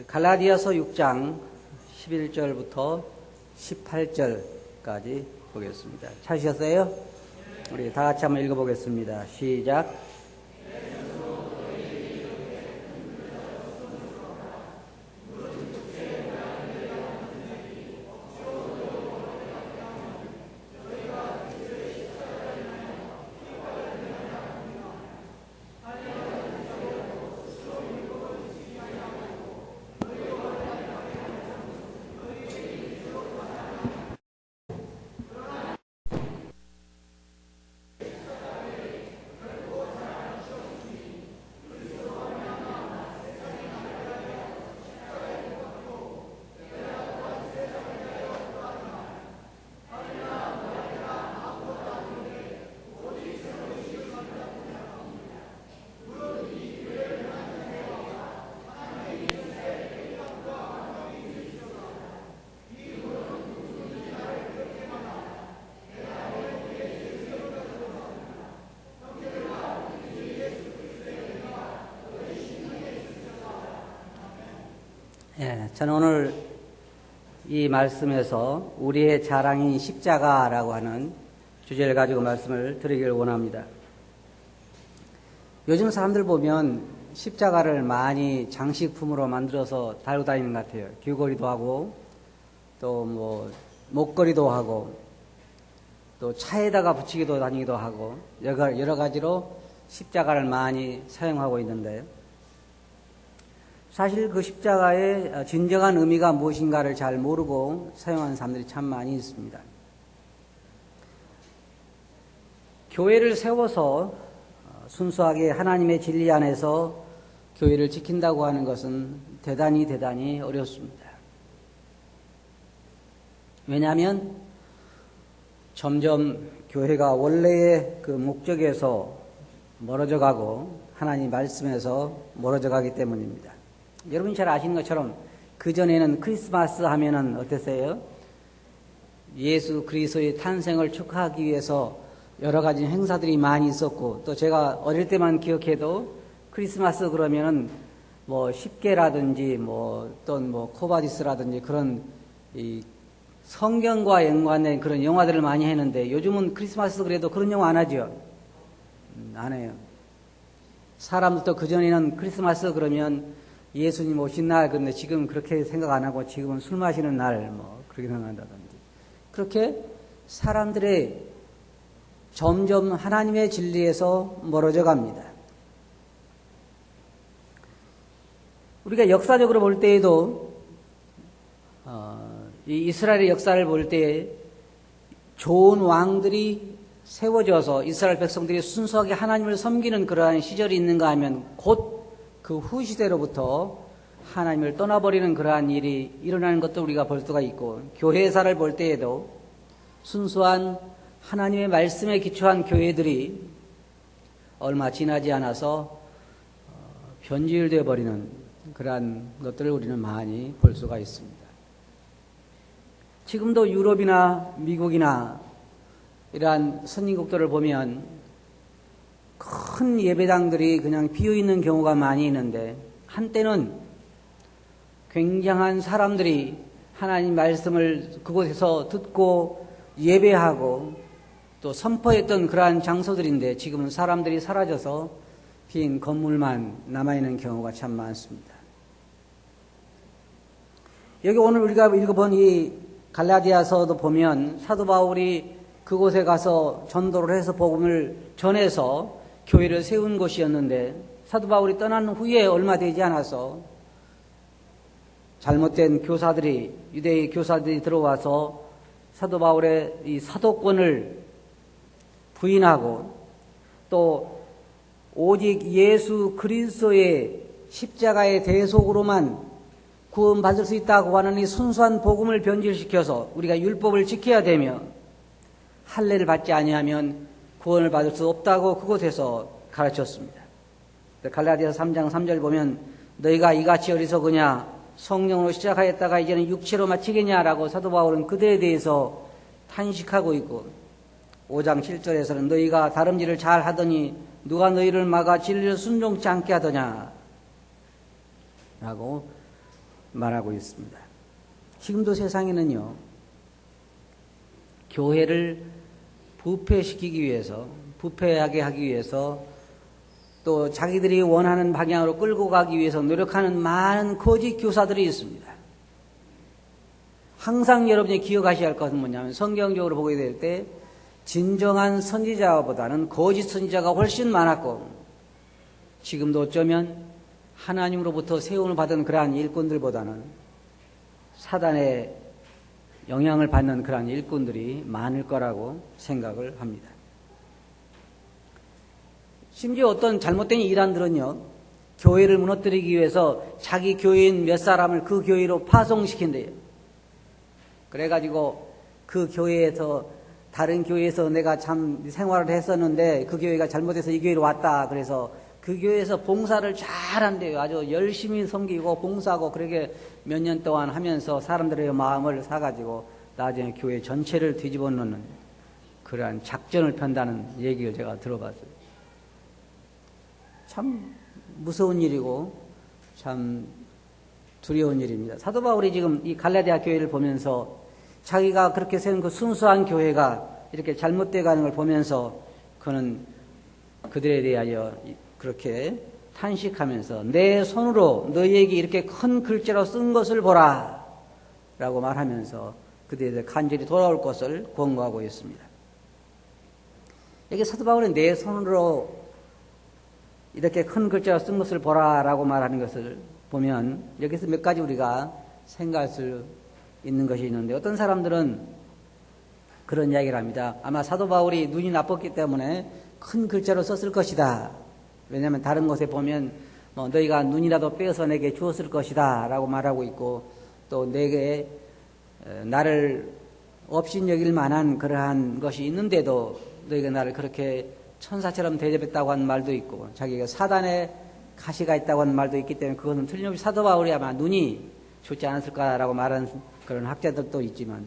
갈라디아서 6장 11절부터 18절까지 보겠습니다. 찾으셨어요? 우리 다 같이 한번 읽어보겠습니다. 시작. 저는 오늘 이 말씀에서 우리의 자랑인 십자가라고 하는 주제를 가지고 말씀을 드리기를 원합니다. 요즘 사람들 보면 십자가를 많이 장식품으로 만들어서 달고 다니는 것 같아요. 귀걸이도 하고 또 목걸이도 하고 또 차에다가 붙이기도 다니기도 하고 여러 가지로 십자가를 많이 사용하고 있는데요. 사실 그 십자가의 진정한 의미가 무엇인가를 잘 모르고 사용하는 사람들이 참 많이 있습니다. 교회를 세워서 순수하게 하나님의 진리 안에서 교회를 지킨다고 하는 것은 대단히 어렵습니다. 왜냐하면 점점 교회가 원래의 그 목적에서 멀어져 가고 하나님 말씀에서 멀어져 가기 때문입니다. 여러분이 잘 아시는 것처럼 그전에는 크리스마스 하면은 어땠어요? 예수 그리스도의 탄생을 축하하기 위해서 여러 가지 행사들이 많이 있었고, 또 제가 어릴 때만 기억해도 크리스마스 그러면은 십계라든지 또는 코바디스라든지 그런 이 성경과 연관된 그런 영화들을 많이 했는데, 요즘은 크리스마스 그래도 그런 영화 안 하죠? 안 해요. 사람들도 그전에는 크리스마스 그러면 예수님 오신 날, 근데 지금 그렇게 생각 안 하고 지금은 술 마시는 날, 그렇게 생각한다든지. 그렇게 사람들의 점점 하나님의 진리에서 멀어져 갑니다. 우리가 역사적으로 볼 때에도, 이 이스라엘의 역사를 볼 때 좋은 왕들이 세워져서 이스라엘 백성들이 순수하게 하나님을 섬기는 그러한 시절이 있는가 하면 곧 그 후 시대로부터 하나님을 떠나버리는 그러한 일이 일어나는 것도 우리가 볼 수가 있고, 교회사를 볼 때에도 순수한 하나님의 말씀에 기초한 교회들이 얼마 지나지 않아서 변질되어 버리는 그러한 것들을 우리는 많이 볼 수가 있습니다. 지금도 유럽이나 미국이나 이러한 선진국들을 보면 큰 예배당들이 그냥 비어있는 경우가 많이 있는데, 한때는 굉장한 사람들이 하나님 말씀을 그곳에서 듣고 예배하고 또 선포했던 그러한 장소들인데, 지금은 사람들이 사라져서 빈 건물만 남아있는 경우가 참 많습니다. 여기 오늘 우리가 읽어본 이 갈라디아서도 보면 사도 바울이 그곳에 가서 전도를 해서 복음을 전해서 교회를 세운 곳이었는데, 사도 바울이 떠난 후에 얼마 되지 않아서 잘못된 교사들이, 유대의 교사들이 들어와서 사도 바울의 이 사도권을 부인하고, 또 오직 예수 그리스도의 십자가의 대속으로만 구원받을 수 있다고 하는 이 순수한 복음을 변질시켜서 우리가 율법을 지켜야 되며 할례를 받지 아니하면 구원을 받을 수 없다고 그곳에서 가르쳤습니다. 갈라디아서 3장 3절 보면 너희가 이같이 어리석으냐, 성령으로 시작하였다가 이제는 육체로 마치겠냐라고 사도 바울은 그들에 대해서 탄식하고 있고, 5장 7절에서는 너희가 다름질을 잘 하더니 누가 너희를 막아 진리를 순종치 않게 하더냐 라고 말하고 있습니다. 지금도 세상에는요, 교회를 부패시키기 위해서, 부패하게 하기 위해서, 또 자기들이 원하는 방향으로 끌고 가기 위해서 노력하는 많은 거짓 교사들이 있습니다. 항상 여러분이 기억하셔야 할 것은 뭐냐면, 성경적으로 보게 될 때 진정한 선지자보다는 거짓 선지자가 훨씬 많았고, 지금도 어쩌면 하나님으로부터 세움을 받은 그러한 일꾼들보다는 사단의 영향을 받는 그러한 일꾼들이 많을 거라고 생각을 합니다. 심지어 어떤 잘못된 이단들은요, 교회를 무너뜨리기 위해서 자기 교회인 몇 사람을 그 교회로 파송시킨대요. 그래가지고 그 교회에서, 다른 교회에서 내가 참 생활을 했었는데 그 교회가 잘못해서 이 교회로 왔다. 그래서 그 교회에서 봉사를 잘 한대요. 아주 열심히 섬기고 봉사하고 그렇게 몇 년 동안 하면서 사람들의 마음을 사가지고 나중에 교회 전체를 뒤집어 놓는 그러한 작전을 편다는 얘기를 제가 들어봤어요. 참 무서운 일이고 참 두려운 일입니다. 사도 바울이 지금 이 갈라디아 교회를 보면서 자기가 그렇게 세운 그 순수한 교회가 이렇게 잘못되어 가는 걸 보면서 그는 그들에 대하여 그렇게 탄식하면서 내 손으로 너희에게 이렇게 큰 글자로 쓴 것을 보라 라고 말하면서 그들에 대해 간절히 돌아올 것을 권고하고 있습니다. 여기 사도 바울은 내 손으로 이렇게 큰 글자로 쓴 것을 보라 라고 말하는 것을 보면 여기서 몇 가지 우리가 생각할 수 있는 것이 있는데, 어떤 사람들은 그런 이야기를 합니다. 아마 사도 바울이 눈이 나빴기 때문에 큰 글자로 썼을 것이다. 왜냐하면 다른 곳에 보면 너희가 눈이라도 빼어서 내게 주었을 것이다 라고 말하고 있고, 또 내게 나를 업신여길 만한 그러한 것이 있는데도 너희가 나를 그렇게 천사처럼 대접했다고 하는 말도 있고, 자기가 사단의 가시가 있다고 하는 말도 있기 때문에 그것은 틀림없이 사도 바울이 아마 눈이 좋지 않았을까라고 말하는 그런 학자들도 있지만,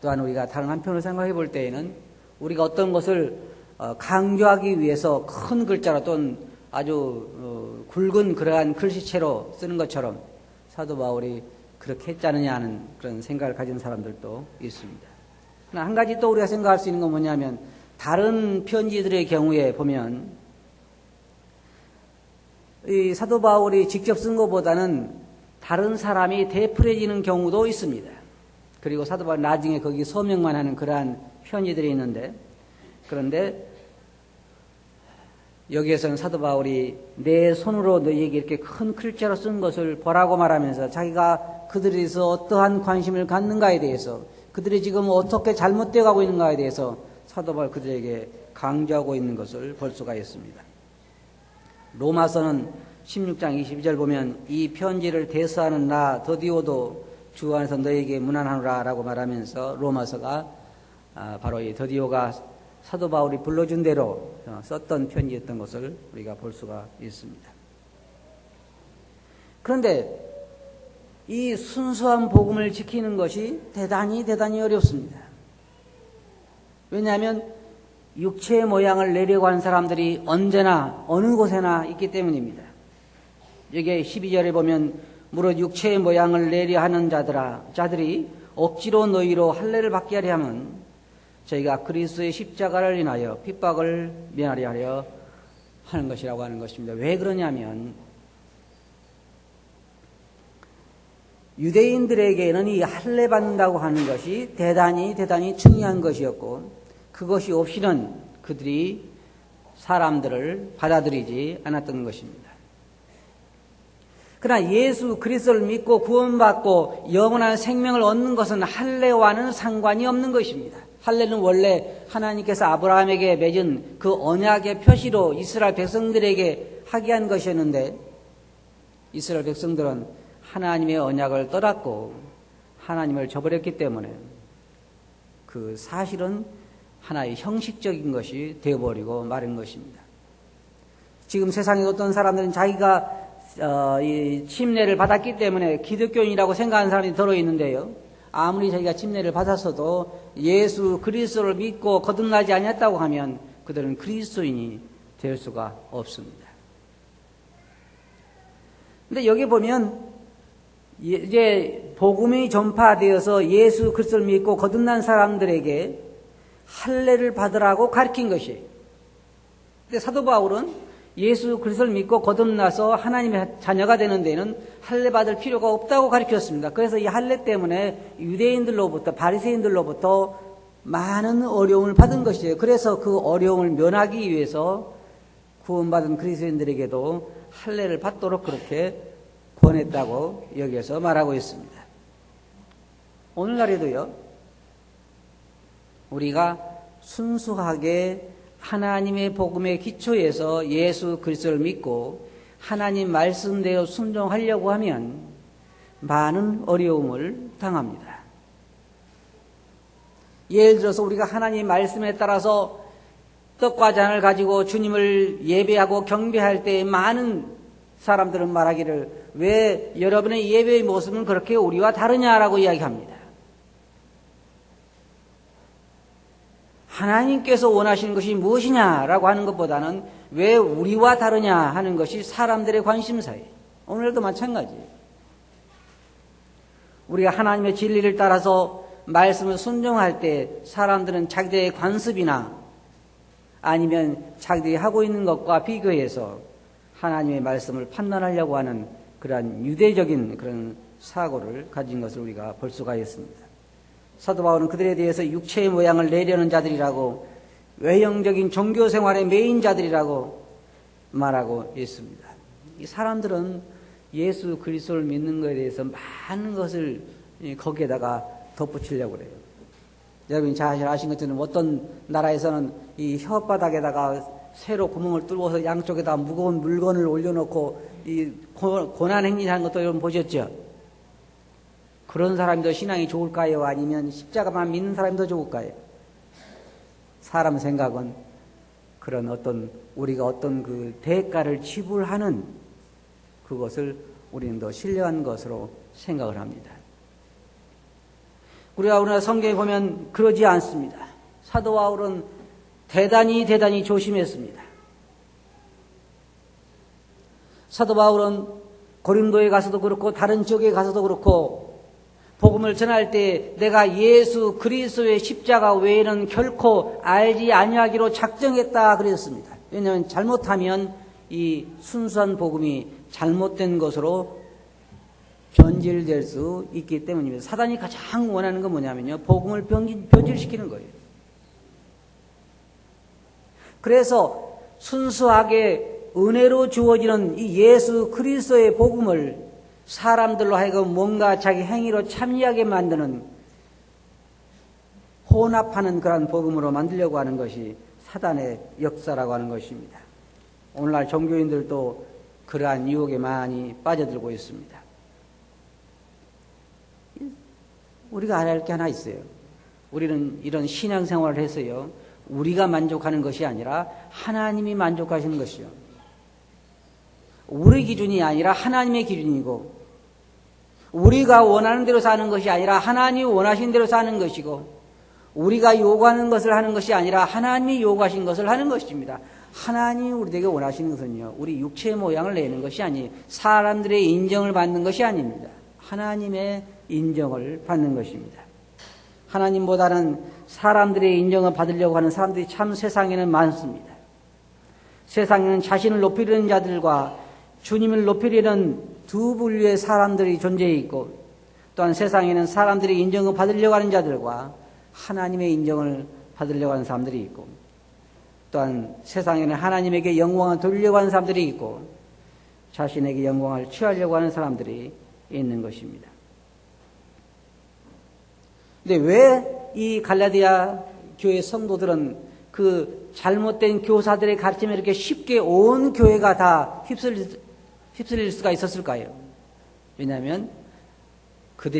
또한 우리가 다른 한편으로 생각해 볼 때에는 우리가 어떤 것을 강조하기 위해서 큰 글자로 또는 아주 굵은 그러한 글씨체로 쓰는 것처럼 사도 바울이 그렇게 했지 않느냐 하는 그런 생각을 가진 사람들도 있습니다. 그러나 한 가지 또 우리가 생각할 수 있는 건 뭐냐면, 다른 편지들의 경우에 보면 이 사도 바울이 직접 쓴 것보다는 다른 사람이 되풀이해지는 경우도 있습니다. 그리고 사도 바울이 나중에 거기 서명만 하는 그러한 편지들이 있는데, 그런데 여기에서는 사도 바울이 내 손으로 너희에게 이렇게 큰 글자로 쓴 것을 보라고 말하면서 자기가 그들에 대해서 어떠한 관심을 갖는가에 대해서, 그들이 지금 어떻게 잘못되어 가고 있는가에 대해서 사도 바울 그들에게 강조하고 있는 것을 볼 수가 있습니다. 로마서는 16장 22절 보면 이 편지를 대서하는 나 더디오도 주 안에서 너희에게 문안하노라 라고 말하면서 로마서가 바로 이 더디오가 사도 바울이 불러준 대로 썼던 편지였던 것을 우리가 볼 수가 있습니다. 그런데 이 순수한 복음을 지키는 것이 대단히 어렵습니다. 왜냐하면 육체의 모양을 내려고 하는 사람들이 언제나 어느 곳에나 있기 때문입니다. 여기 12절에 보면 무릇 육체의 모양을 내려 하는 자들이 억지로 너희로 할례를 받게 하려 하면 저희가 그리스도의 십자가를 인하여 핍박을 면하려 하려 하는 것이라고 하는 것입니다. 왜 그러냐면 유대인들에게는 이 할례 받는다고 하는 것이 대단히 중요한 것이었고, 그것이 없이는 그들이 사람들을 받아들이지 않았던 것입니다. 그러나 예수 그리스도를 믿고 구원받고 영원한 생명을 얻는 것은 할례와는 상관이 없는 것입니다. 할례는 원래 하나님께서 아브라함에게 맺은 그 언약의 표시로 이스라엘 백성들에게 하게 한 것이었는데, 이스라엘 백성들은 하나님의 언약을 떠났고 하나님을 저버렸기 때문에 그 사실은 하나의 형식적인 것이 되어버리고 마른 것입니다. 지금 세상에 어떤 사람들은 자기가 이 침례를 받았기 때문에 기독교인이라고 생각하는 사람이 들어 있는데요, 아무리 자기가 침례를 받았어도 예수 그리스도를 믿고 거듭나지 않았다고 하면 그들은 그리스도인이 될 수가 없습니다. 근데 여기 보면 이제 복음이 전파되어서 예수 그리스도를 믿고 거듭난 사람들에게 할례를 받으라고 가르친 것이에요. 근데 사도 바울은 예수 그리스도를 믿고 거듭나서 하나님의 자녀가 되는 데는 할례 받을 필요가 없다고 가르쳤습니다. 그래서 이 할례 때문에 유대인들로부터 바리새인들로부터 많은 어려움을 받은 것이에요. 그래서 그 어려움을 면하기 위해서 구원받은 그리스도인들에게도 할례를 받도록 그렇게 권했다고 여기에서 말하고 있습니다. 오늘날에도요, 우리가 순수하게 하나님의 복음의 기초에서 예수 그리스도를 믿고 하나님 말씀대로 순종하려고 하면 많은 어려움을 당합니다. 예를 들어서 우리가 하나님 말씀에 따라서 떡과 잔을 가지고 주님을 예배하고 경배할 때 많은 사람들은 말하기를 왜 여러분의 예배의 모습은 그렇게 우리와 다르냐라고 이야기합니다. 하나님께서 원하시는 것이 무엇이냐라고 하는 것보다는 왜 우리와 다르냐 하는 것이 사람들의 관심사예요. 오늘도 마찬가지예요. 우리가 하나님의 진리를 따라서 말씀을 순종할 때 사람들은 자기들의 관습이나 아니면 자기들이 하고 있는 것과 비교해서 하나님의 말씀을 판단하려고 하는 그러한 유대적인 그런 사고를 가진 것을 우리가 볼 수가 있습니다. 사도 바울은 그들에 대해서 육체의 모양을 내려는 자들이라고 외형적인 종교 생활의 메인자들이라고 말하고 있습니다. 이 사람들은 예수 그리스도를 믿는 것에 대해서 많은 것을 거기에다가 덧붙이려고 그래요. 여러분이 잘 아신 것처럼 어떤 나라에서는 이 혓바닥에다가 새로 구멍을 뚫어서 양쪽에다 무거운 물건을 올려놓고 이 고난 행진하는 것도 여러분 보셨죠? 그런 사람이 더 신앙이 좋을까요? 아니면 십자가만 믿는 사람이 더 좋을까요? 사람 생각은 그런 어떤 우리가 어떤 그 대가를 지불하는 그것을 우리는 더 신뢰한 것으로 생각을 합니다. 우리가 오늘 성경에 보면 그러지 않습니다. 사도 바울은 대단히 조심했습니다. 사도 바울은 고린도에 가서도 그렇고 다른 지역에 가서도 그렇고 복음을 전할 때 내가 예수 그리스도의 십자가 외에는 결코 알지 아니하기로 작정했다 그랬습니다. 왜냐하면 잘못하면 이 순수한 복음이 잘못된 것으로 변질될 수 있기 때문입니다. 사단이 가장 원하는 건 뭐냐면요, 복음을 변질시키는 거예요. 그래서 순수하게 은혜로 주어지는 이 예수 그리스도의 복음을 사람들로 하여금 뭔가 자기 행위로 참여하게 만드는 혼합하는 그런 복음으로 만들려고 하는 것이 사단의 역사라고 하는 것입니다. 오늘날 종교인들도 그러한 유혹에 많이 빠져들고 있습니다. 우리가 알아야 할 게 하나 있어요. 우리는 이런 신앙생활을 해서요, 우리가 만족하는 것이 아니라 하나님이 만족하시는 것이요. 우리 기준이 아니라 하나님의 기준이고, 우리가 원하는 대로 사는 것이 아니라 하나님이 원하신 대로 사는 것이고, 우리가 요구하는 것을 하는 것이 아니라 하나님이 요구하신 것을 하는 것입니다. 하나님이 우리에게 원하시는 것은요, 우리 육체의 모양을 내는 것이 아니, 사람들의 인정을 받는 것이 아닙니다. 하나님의 인정을 받는 것입니다. 하나님보다는 사람들의 인정을 받으려고 하는 사람들이 참 세상에는 많습니다. 세상에는 자신을 높이려는 자들과 주님을 높이려는 두 분류의 사람들이 존재해 있고, 또한 세상에는 사람들이 인정을 받으려고 하는 자들과 하나님의 인정을 받으려고 하는 사람들이 있고, 또한 세상에는 하나님에게 영광을 돌리려고 하는 사람들이 있고, 자신에게 영광을 취하려고 하는 사람들이 있는 것입니다. 근데 왜 이 갈라디아 교회 성도들은 그 잘못된 교사들의 가르침에 이렇게 쉽게 온 교회가 다 휩쓸릴 수가 있었을까요? 왜냐하면 그들이